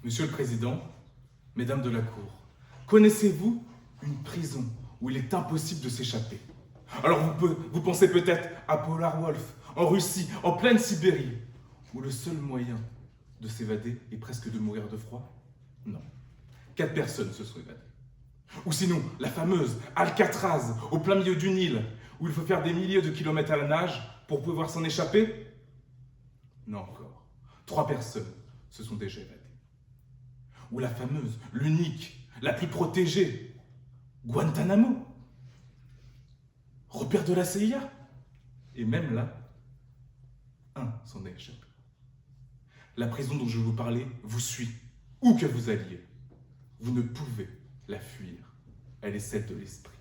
Monsieur le Président, Mesdames de la Cour, connaissez-vous une prison où il est impossible de s'échapper? Alors vous pensez peut-être à Polar Wolf, en Russie, en pleine Sibérie, où le seul moyen de s'évader est presque de mourir de froid? Non. 4 personnes se sont évadées. Ou sinon, la fameuse Alcatraz, au plein milieu du Nil, où il faut faire des milliers de kilomètres à la nage pour pouvoir s'en échapper? Non encore. 3 personnes se sont déjà évadées. Ou la fameuse, l'unique, la plus protégée, Guantanamo, repère de la CIA. Et même là, un s'en est échappé. La prison dont je vous parlais vous suit, où que vous alliez. Vous ne pouvez la fuir. Elle est celle de l'esprit.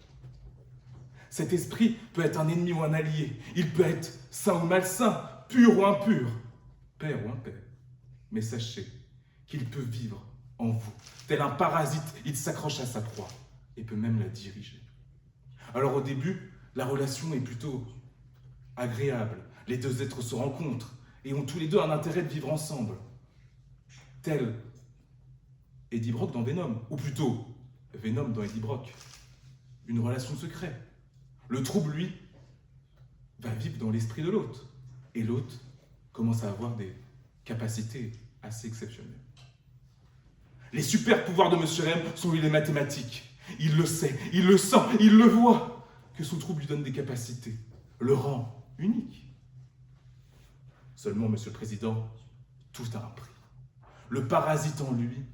Cet esprit peut être un ennemi ou un allié. Il peut être sain ou malsain, pur ou impur, père ou impère. Mais sachez qu'il peut vivre en vous. Tel un parasite, il s'accroche à sa proie et peut même la diriger. Alors au début, la relation est plutôt agréable. Les deux êtres se rencontrent et ont tous les deux un intérêt de vivre ensemble. Tel Eddie Brock dans Venom, ou plutôt Venom dans Eddie Brock. Une relation secrète. Le trouble, lui, va vivre dans l'esprit de l'autre. Et l'autre commence à avoir des capacités assez exceptionnelles. Les super pouvoirs de Monsieur M sont les mathématiques. Il le sait, il le sent, il le voit, que son trouble lui donne des capacités, le rend unique. Seulement, Monsieur le Président, tout a un prix. Le parasite en lui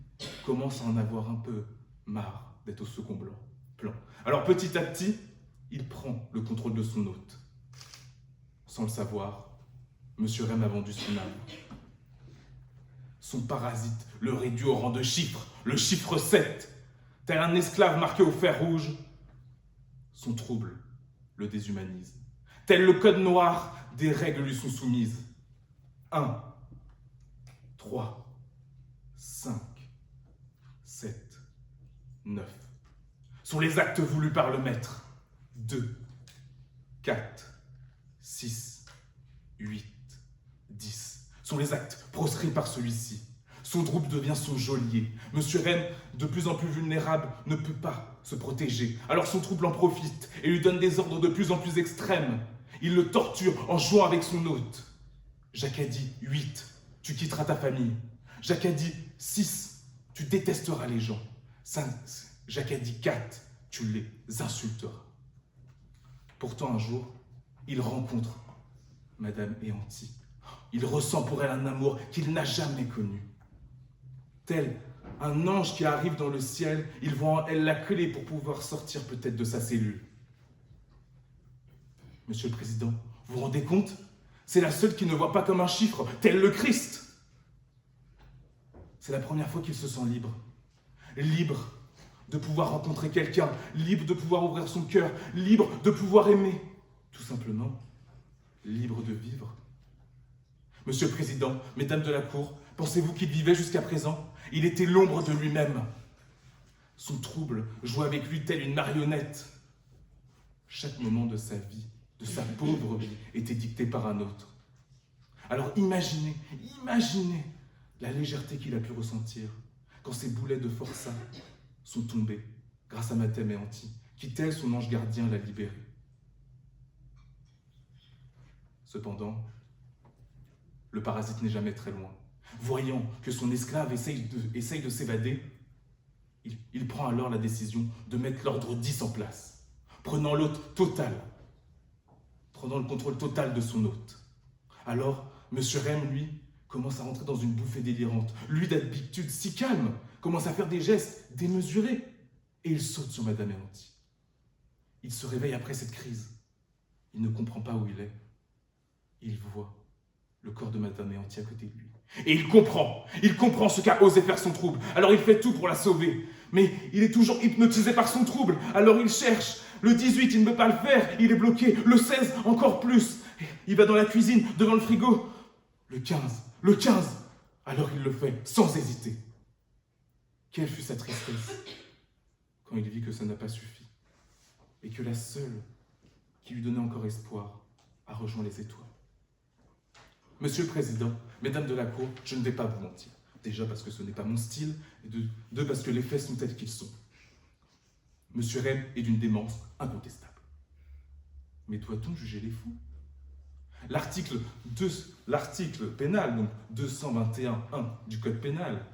commence à en avoir un peu marre d'être au second plan. Alors petit à petit, il prend le contrôle de son hôte. Sans le savoir, Monsieur M a vendu son âme. Son parasite le réduit au rang de chiffre, le chiffre 7. Tel un esclave marqué au fer rouge, son trouble le déshumanise. Tel le code noir, des règles lui sont soumises. 1, 3, 5, 7, 9 sont les actes voulus par le maître. 2, 4, 6, 8, 10 sont les actes proscrits par celui-ci. Son trouble devient son geôlier. Monsieur M, de plus en plus vulnérable, ne peut pas se protéger. Alors son trouble en profite et lui donne des ordres de plus en plus extrêmes. Il le torture en jouant avec son hôte. Jacques a dit 8, tu quitteras ta famille. Jacques a dit 6, tu détesteras les gens. 5, Jacques a dit 4, tu les insulteras. Pourtant un jour, il rencontre Madame Éanti. Il ressent pour elle un amour qu'il n'a jamais connu. Tel un ange qui arrive dans le ciel, il voit en elle la clé pour pouvoir sortir peut-être de sa cellule. Monsieur le Président, vous vous rendez compte? C'est la seule qui ne voit pas comme un chiffre, tel le Christ. C'est la première fois qu'il se sent libre. Libre de pouvoir rencontrer quelqu'un, libre de pouvoir ouvrir son cœur, libre de pouvoir aimer. Tout simplement, libre de vivre. Monsieur le Président, Mesdames de la Cour, pensez-vous qu'il vivait jusqu'à présent? Il était l'ombre de lui-même. Son trouble jouait avec lui telle une marionnette. Chaque moment de sa vie, de sa pauvre vie, était dicté par un autre. Alors imaginez la légèreté qu'il a pu ressentir quand ces boulets de forçat sont tombés grâce à Madame Éanti, qui, tel son ange gardien, l'a libéré. Cependant, le parasite n'est jamais très loin. Voyant que son esclave essaye de s'évader, il prend alors la décision de mettre l'ordre 10 en place, prenant l'hôte total, prenant le contrôle total de son hôte. Alors, Monsieur M, lui, commence à rentrer dans une bouffée délirante. Lui, d'habitude si calme, commence à faire des gestes démesurés. Et il saute sur Madame Éanti. Il se réveille après cette crise. Il ne comprend pas où il est. Il voit le corps de Madame Éanti à côté de lui. Et il comprend ce qu'a osé faire son trouble. Alors il fait tout pour la sauver. Mais il est toujours hypnotisé par son trouble. Alors il cherche. Le 18, il ne peut pas le faire. Il est bloqué. Le 16, encore plus. Il va dans la cuisine, devant le frigo. Le 15. Alors il le fait, sans hésiter. Quelle fut sa tristesse quand il vit que ça n'a pas suffi. Et que la seule qui lui donnait encore espoir a rejoint les étoiles. Monsieur le Président, Mesdames de la Cour, je ne vais pas vous mentir. Déjà parce que ce n'est pas mon style, et deux parce que les faits sont tels qu'ils sont. Monsieur Rem est d'une démence incontestable. Mais doit-on juger les fous? L'article pénal, donc 221.1 du Code pénal,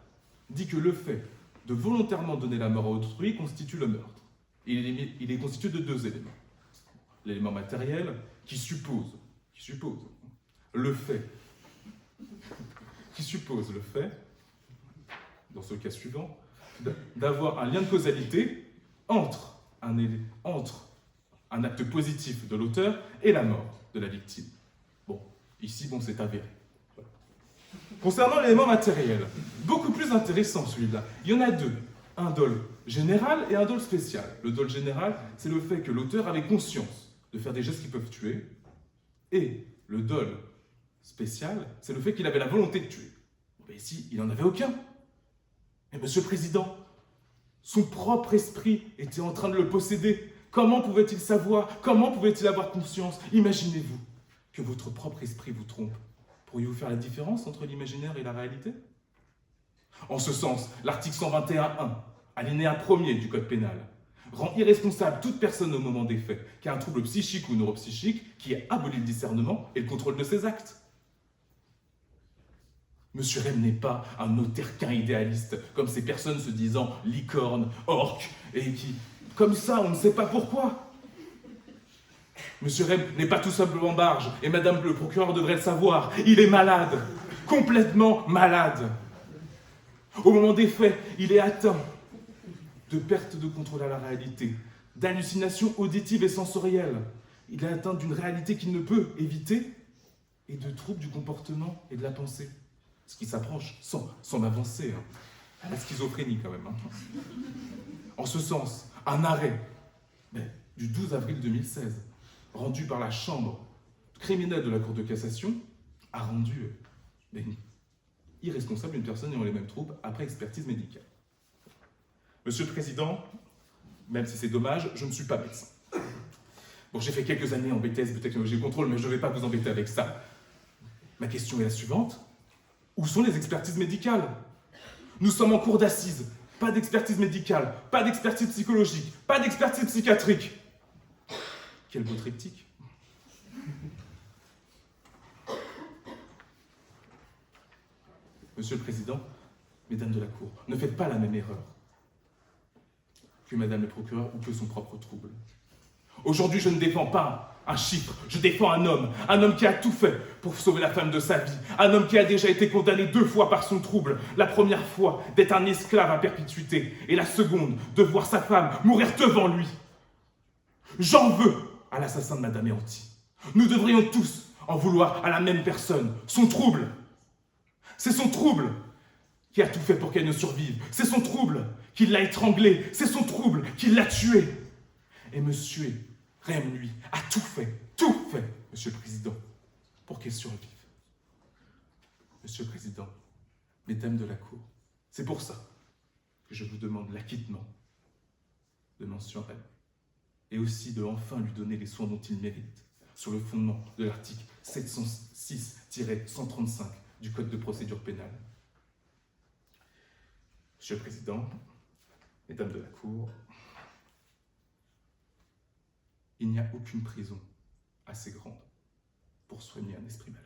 dit que le fait de volontairement donner la mort à autrui constitue le meurtre. Il est constitué de deux éléments. L'élément matériel qui suppose le fait, dans ce cas suivant, d'avoir un lien de causalité entre un acte positif de l'auteur et la mort de la victime. Bon, ici, c'est avéré. Voilà. Concernant l'élément matériel, beaucoup plus intéressant celui-là, il y en a deux. Un dol général et un dol spécial. Le dol général, c'est le fait que l'auteur avait conscience de faire des gestes qui peuvent tuer. Et le dol spécial, c'est le fait qu'il avait la volonté de tuer. Mais ici, il n'en avait aucun. Et Monsieur le Président, son propre esprit était en train de le posséder. Comment pouvait-il savoir? Comment pouvait-il avoir conscience? Imaginez-vous que votre propre esprit vous trompe. Pourriez-vous faire la différence entre l'imaginaire et la réalité? En ce sens, l'article 121.1, alinéa 1er du Code pénal, rend irresponsable toute personne au moment des faits qui a un trouble psychique ou neuropsychique qui a aboli le discernement et le contrôle de ses actes. Monsieur Rem n'est pas un autarquin idéaliste, comme ces personnes se disant licorne, orque, et qui, comme ça, on ne sait pas pourquoi. Monsieur Rem n'est pas tout simplement barge, et Madame le procureur devrait le savoir. Il est malade, complètement malade. Au moment des faits, il est atteint de perte de contrôle à la réalité, d'hallucinations auditives et sensorielles. Il est atteint d'une réalité qu'il ne peut éviter et de troubles du comportement et de la pensée. Ce qui s'approche, sans avancer, à la schizophrénie quand même. En ce sens, un arrêt du 12 avril 2016, rendu par la chambre criminelle de la Cour de cassation, a rendu irresponsable une personne ayant les mêmes troubles après expertise médicale. Monsieur le Président, même si c'est dommage, je ne suis pas médecin. Bon, j'ai fait quelques années en BTS de technologie de contrôle, mais je ne vais pas vous embêter avec ça. Ma question est la suivante. Où sont les expertises médicales? Nous sommes en cour d'assises. Pas d'expertise médicale, pas d'expertise psychologique, pas d'expertise psychiatrique. Quel beau triptyque. Monsieur le Président, Mesdames de la Cour, ne faites pas la même erreur que Madame le procureur ou que son propre trouble. Aujourd'hui, je ne défends pas un chiffre, je défends un homme qui a tout fait pour sauver la femme de sa vie, un homme qui a déjà été condamné 2 fois par son trouble, la première fois d'être un esclave à perpétuité, et la seconde de voir sa femme mourir devant lui. J'en veux à l'assassin de Madame Erranti. Nous devrions tous en vouloir à la même personne, son trouble. C'est son trouble qui a tout fait pour qu'elle ne survive. C'est son trouble qui l'a étranglée. C'est son trouble qui l'a tuée. Et Monsieur Rem, lui, a tout fait, Monsieur le Président, pour qu'elle survive. Monsieur le Président, Mesdames de la Cour, c'est pour ça que je vous demande l'acquittement de Monsieur Rem, et aussi de enfin lui donner les soins dont il mérite, sur le fondement de l'article 706-135 du Code de procédure pénale. Monsieur le Président, Mesdames de la Cour, il n'y a aucune prison assez grande pour soigner un esprit malade.